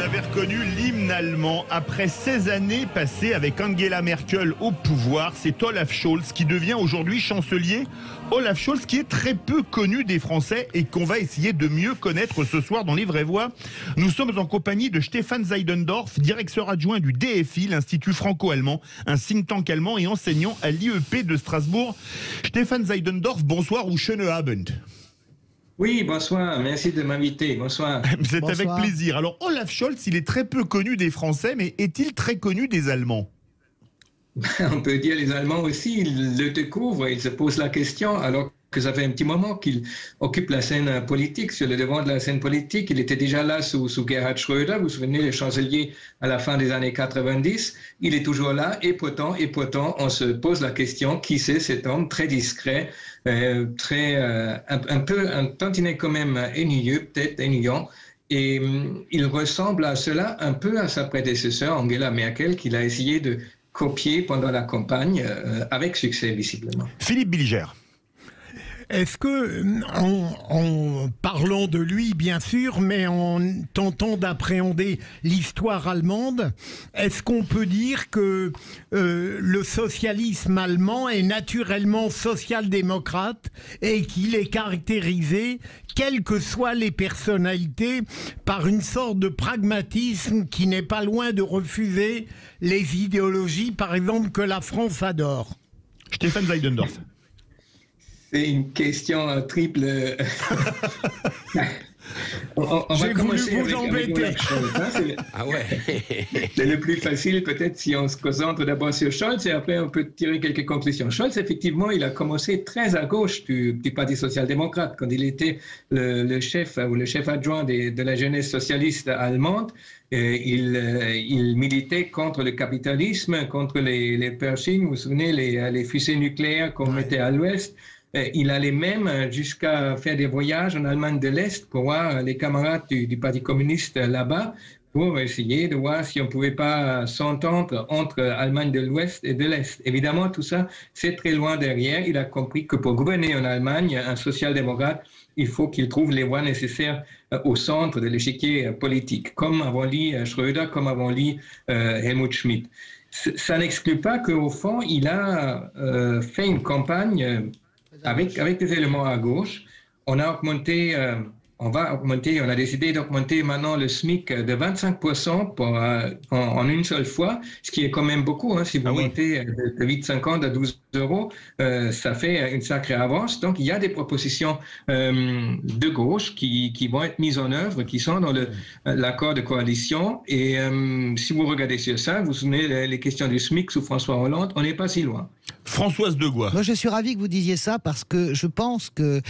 avez reconnu l'hymne allemand. Après 16 années passées avec Angela Merkel au pouvoir, c'est Olaf Scholz qui devient aujourd'hui chancelier. Olaf Scholz qui est très peu connu des Français et qu'on va essayer de mieux connaître ce soir dans Livre et Voix. Nous sommes en compagnie de Stefan Seidendorf, directeur adjoint du DFI, l'Institut franco-allemand, un think tank allemand et enseignant à l'IEP de Strasbourg. Stefan Seidendorf, bonsoir ou schönen Abend. Oui, bonsoir, merci de m'inviter, bonsoir. C'est avec plaisir. Alors Olaf Scholz, il est très peu connu des Français, mais est-il très connu des Allemands ? On peut dire les Allemands aussi, ils le découvrent, ils se posent la question, alors que ça fait un petit moment qu'il occupe la scène politique, sur le devant de la scène politique. Il était déjà là sous Gerhard Schröder, vous vous souvenez, le chancelier à la fin des années 90. Il est toujours là, et pourtant, on se pose la question, qui c'est cet homme très discret, un tantinet quand même ennuyeux, peut-être ennuyant. Et il ressemble à cela un peu à sa prédécesseur, Angela Merkel, qu'il a essayé de copier pendant la campagne, avec succès visiblement. Philippe Bilger. Est-ce que, en parlant de lui, bien sûr, mais en tentant d'appréhender l'histoire allemande, est-ce qu'on peut dire que le socialisme allemand est naturellement social-démocrate et qu'il est caractérisé, quelles que soient les personnalités, par une sorte de pragmatisme qui n'est pas loin de refuser les idéologies, par exemple, que la France adore? Stefan Seidendorf. C'est une question triple. On va commencer avec Olaf Scholz. Ah ouais. C'est le plus facile peut-être si on se concentre d'abord sur Scholz et après on peut tirer quelques conclusions. Scholz, effectivement, il a commencé très à gauche du Parti social-démocrate quand il était le chef ou le chef adjoint de la jeunesse socialiste allemande. Il militait contre le capitalisme, contre les Pershing, vous vous souvenez, les fusées nucléaires qu'on mettait à l'ouest. Il allait même jusqu'à faire des voyages en Allemagne de l'Est pour voir les camarades du Parti communiste là-bas, pour essayer de voir si on ne pouvait pas s'entendre entre Allemagne de l'Ouest et de l'Est. Évidemment, tout ça, c'est très loin derrière. Il a compris que pour gouverner en Allemagne, un social-démocrate, il faut qu'il trouve les voies nécessaires au centre de l'échiquier politique, comme avant lui Schröder, comme avant lui Helmut Schmidt. Ça n'exclut pas qu'au fond, il a fait une campagne avec des éléments à gauche. On a décidé d'augmenter maintenant le SMIC de 25% en une seule fois, ce qui est quand même beaucoup. Hein. Si vous montez de 8,50 à 12 euros, ça fait une sacrée avance. Donc, il y a des propositions de gauche qui vont être mises en œuvre, qui sont dans l'accord de coalition. Et si vous regardez sur ça, vous vous souvenez les questions du SMIC sous François Hollande, on n'est pas si loin. Françoise Degois. Moi, je suis ravi que vous disiez ça parce que je pense que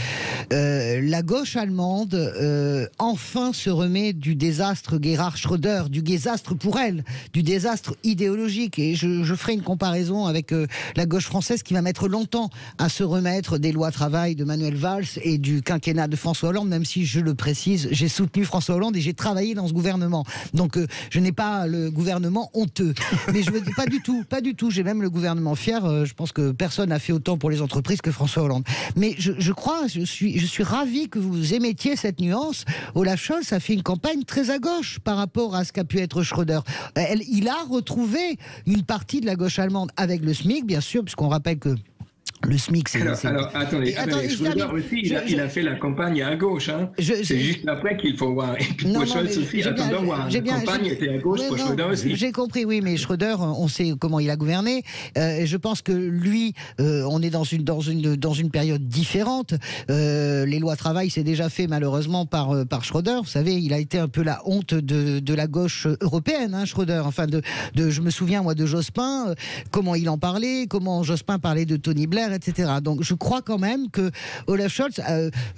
la gauche allemande enfin se remet du désastre Gerhard Schröder, du désastre pour elle, du désastre idéologique. Et je ferai une comparaison avec la gauche française qui va mettre longtemps à se remettre des lois travail de Manuel Valls et du quinquennat de François Hollande, même si, je le précise, j'ai soutenu François Hollande et j'ai travaillé dans ce gouvernement. Donc, je n'ai pas le gouvernement honteux. Mais je veux pas du tout. J'ai même le gouvernement fier. Je pense que personne n'a fait autant pour les entreprises que François Hollande. Mais je suis ravi que vous émettiez cette nuance. Olaf Scholz a fait une campagne très à gauche par rapport à ce qu'a pu être Schröder. Il a retrouvé une partie de la gauche allemande avec le SMIC, bien sûr, puisqu'on rappelle que le SMIC, c'est... Alors, attendez, Schröder aussi, il a fait la campagne à gauche. Hein. C'est juste après qu'il faut voir. Et puis pour Scholz aussi, attendons voir. La campagne était à gauche pour Schröder aussi. J'ai compris, oui, mais Schröder, on sait comment il a gouverné. Et je pense que lui, on est dans une période différente. Les lois travail, c'est déjà fait malheureusement par Schröder. Vous savez, il a été un peu la honte de la gauche européenne, hein, Schröder. Enfin, je me souviens, moi, de Jospin, comment il en parlait, comment Jospin parlait de Tony Blair, etc. Donc je crois quand même que Olaf Scholz,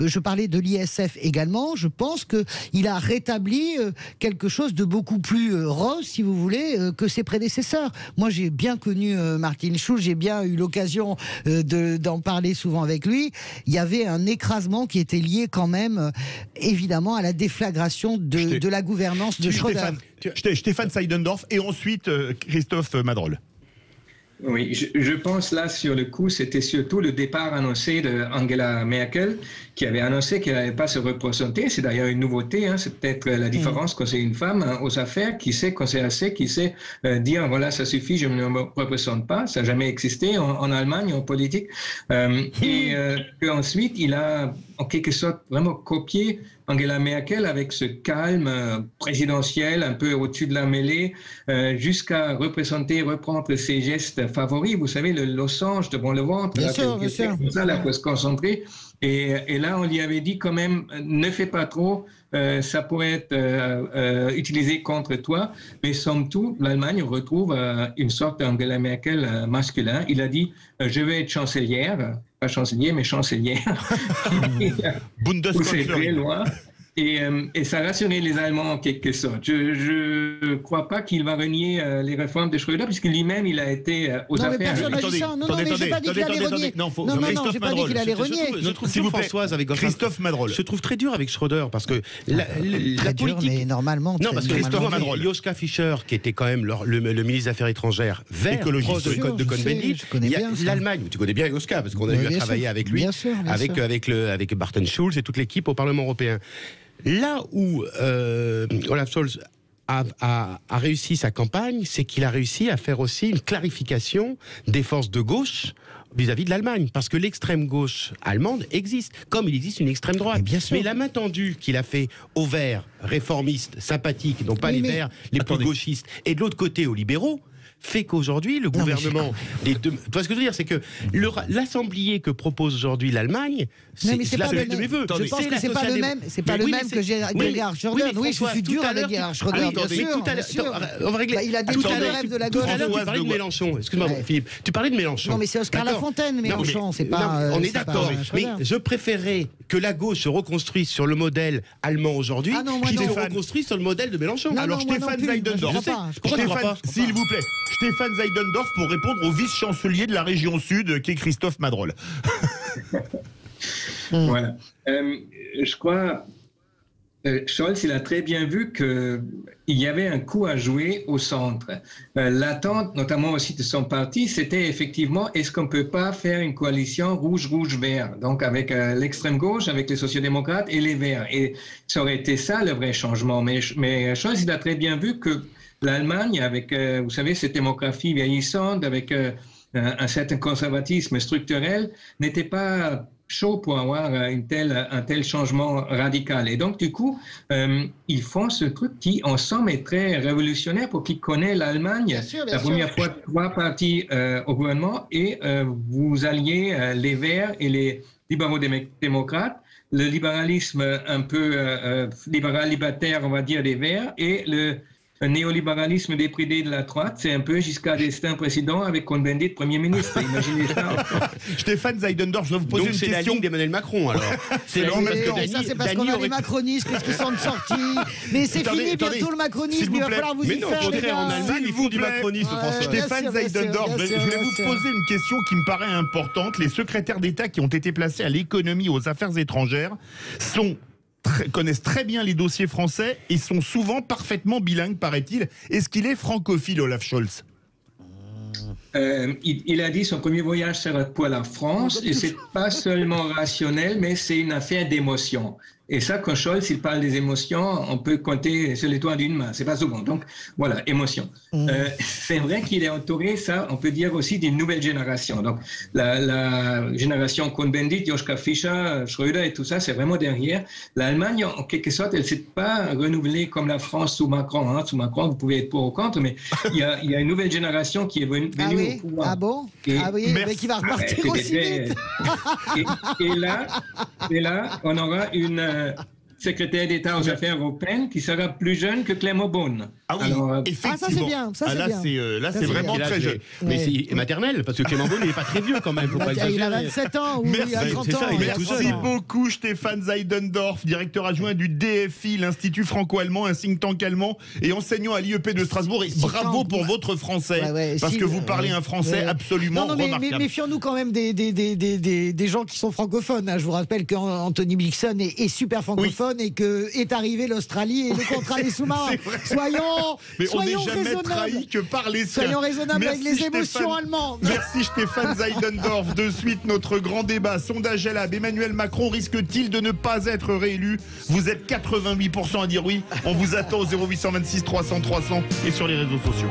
je parlais de l'ISF également, je pense qu'il a rétabli quelque chose de beaucoup plus rose, si vous voulez, que ses prédécesseurs. Moi j'ai bien connu Martin Schulz, j'ai bien eu l'occasion d'en parler souvent avec lui. Il y avait un écrasement qui était lié quand même, évidemment, à la déflagration de la gouvernance de Schröder. Stéphane Seidendorf et ensuite Christophe Madrol. Oui, je pense là, sur le coup, c'était surtout le départ annoncé de Angela Merkel, qui avait annoncé qu'elle n'allait pas se représenter. C'est d'ailleurs une nouveauté, hein, c'est peut-être la différence quand c'est une femme hein, aux affaires, qui sait quand c'est assez, qui sait dire, voilà, ça suffit, je ne me représente pas. Ça n'a jamais existé en Allemagne, en politique. Et qu'ensuite, il a en quelque sorte vraiment copié Angela Merkel avec ce calme présidentiel, un peu au-dessus de la mêlée, jusqu'à reprendre ses gestes favoris. Vous savez, le losange devant le ventre, bien sûr. Comme ça, là, pour se concentrer. Et là, on lui avait dit quand même, ne fais pas trop, ça pourrait être utilisé contre toi. Mais somme toute, l'Allemagne retrouve une sorte d'Angela Merkel masculin. Il a dit, je vais être chancelière, pas chancelier, mais chancelière. C'est très loin. Et ça rassurait les Allemands en quelque sorte. Je ne crois pas qu'il va renier les réformes de Schröder, puisque lui-même, il a été aux affaires. Mais personne n'a dit ça. Non, mais j'ai pas dit qu'il allait renier. Non, j'ai pas dit qu'il allait renier. Je trouve dur, Françoise, avec Christophe Madrol. Je trouve très dur avec Schröder, parce que la politique... mais normalement... Non, parce que Christophe Madrol, Joschka Fischer, qui était quand même le ministre des Affaires étrangères, vert, proche de Cohn-Bendit, l'Allemagne, tu connais bien Joschka, parce qu'on a eu à travailler avec lui, avec Martin Schulz et toute l'équipe au Parlement européen. Là où Olaf Scholz a réussi sa campagne, c'est qu'il a réussi à faire aussi une clarification des forces de gauche vis-à-vis de l'Allemagne, parce que l'extrême gauche allemande existe, comme il existe une extrême droite. Mais la main tendue qu'il a fait aux verts, réformistes, sympathiques, non pas les verts, les plus gauchistes, et de l'autre côté aux libéraux, fait qu'aujourd'hui, le gouvernement... Tu vois ce que je veux dire, c'est que l'assemblée que propose aujourd'hui l'Allemagne, c'est la seule de mes voeux. Je pense que c'est pas le même, que Gerhard Schröder. Oui, je suis dur avec Gerhard Schröder, bien sûr. Il a dit tout le rêve de la gauche. Tu parlais de Mélenchon. Excuse-moi, Philippe. Tu parlais de Mélenchon. Non, mais c'est Oscar Lafontaine, Mélenchon. C'est pas... On est d'accord. Mais je préférais que la gauche se reconstruise sur le modèle allemand aujourd'hui, qui se reconstruise sur le modèle de Mélenchon. Alors Stéphane Seidendorf, s'il vous plaît. Stéphane Seidendorf pour répondre au vice-chancelier de la région Sud, qui est Christophe Madrol. Voilà. Je crois, Scholz, il a très bien vu qu'il y avait un coup à jouer au centre. L'attente, notamment aussi de son parti, c'était effectivement, est-ce qu'on ne peut pas faire une coalition rouge-rouge-vert, donc avec l'extrême gauche, avec les sociodémocrates et les verts. Et ça aurait été ça le vrai changement. Mais Scholz, il a très bien vu que l'Allemagne, avec, vous savez, cette démographie vieillissante, avec un certain conservatisme structurel, n'était pas chaud pour avoir un tel changement radical. Et donc, du coup, ils font ce truc qui, en somme, est très révolutionnaire pour qui connaît l'Allemagne. La première fois, 3 partis au gouvernement et vous alliez les Verts et les libéraux-démocrates, le libéralisme un peu libéral-libertaire, on va dire, des Verts, et le néolibéralisme dépridé de la droite, c'est un peu Giscard d'Estaing président avec Cohn-Bendit Premier ministre. Imaginez ça. Stéphane Seidendorf, je vais vous poser une question. C'est la ligne d'Emmanuel Macron, alors. C'est parce qu'on a les macronistes qui sont sortis. Mais c'est fini bientôt le macronisme, il va falloir vous y faire, les gars. En Allemagne, ils font du macronisme, François. Stéphane Seidendorf, je vais vous poser une question qui me paraît importante. Les secrétaires d'État qui ont été placés à l'économie, aux affaires étrangères, connaissent très bien les dossiers français et sont souvent parfaitement bilingues, paraît-il. Est-ce qu'il est francophile, Olaf Scholz ? Il a dit son premier voyage sera pour la France et c'est pas seulement rationnel, mais c'est une affaire d'émotion. Et ça, quand Scholz, il parle des émotions, on peut compter sur les doigts d'une main. C'est pas souvent. Donc, voilà, émotion. C'est vrai qu'il est entouré, ça, on peut dire aussi d'une nouvelle génération. Donc, la génération Cohn-Bendit, Joschka Fischer, Schröder et tout ça, c'est vraiment derrière. L'Allemagne, en quelque sorte, elle ne s'est pas renouvelée comme la France sous Macron. Hein. Sous Macron, vous pouvez être pour ou contre, mais il y a une nouvelle génération qui est venue au pouvoir. Ah bon? Mais qui va repartir aussi vite. Et là, on aura une secrétaire d'État aux affaires européennes qui sera plus jeune que Clément Beaune. Ah oui, effectivement. Ça c'est bien. Là, c'est vraiment très jeune. Mais c'est maternel, parce que Clément Beaune n'est pas très vieux quand même. Faut pas il a 27 ans ou il a 30 ans. Merci beaucoup Stéphane Seidendorf, directeur adjoint du DFI, l'Institut franco-allemand, un think tank allemand, et enseignant à l'IEP de Strasbourg. Et bravo pour votre français, parce que vous parlez un français absolument remarquable. Mais méfions-nous quand même des gens qui sont francophones. Je vous rappelle qu'Anthony Blixen est super francophone. Lisbonne et que est arrivé l'Australie et le contrat des sous-marins. Soyons jamais trahi que par les siens. Soyons raisonnables avec les émotions allemandes. Merci Stéphane Seidendorf. De suite, notre grand débat. Sondage Lab. Emmanuel Macron risque-t-il de ne pas être réélu? Vous êtes 88% à dire oui. On vous attend au 0826 300 300 et sur les réseaux sociaux.